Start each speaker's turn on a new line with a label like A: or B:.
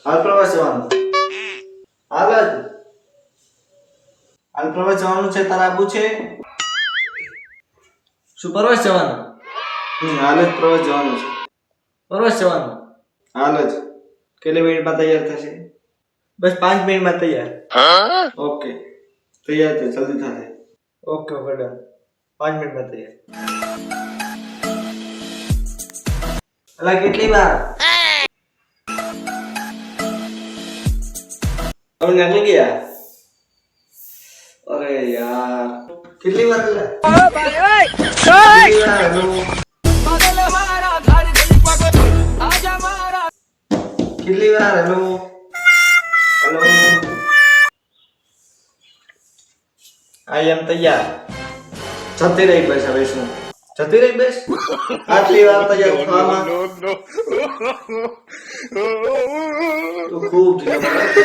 A: હાલ પ્રવાસ જવાનું. હાલ જ. હાલ પ્રવાસ જવાનું છે તારે આબુ છે?
B: શું પરવાસ જવાનું?
A: હાલ જ પ્રવાસ જવાનું છે.
B: પરવાસ જવાનું?
A: હાલ જ. કેટલી મિનિટમાં તૈયાર થશે?
B: બસ 5 મિનિટમાં તૈયાર.
A: ઓકે. તૈયાર છે, જલ્દી થશે.
B: Okay okay done. 5 મિનિટમાં તૈયાર.
A: અલા કેટલી વાર? હવે નીકળી ગયા. અરે યાર કેટલી વાર કેટલી વાર હલો? કેટલી વાર હલો? હલો આઈ એમ તૈયાર. જતી રહી બસ. હવે શું જતી રહી બસ? આટલી વાર તૈયાર થવામાં તો ખૂબ ઢીલો પડે.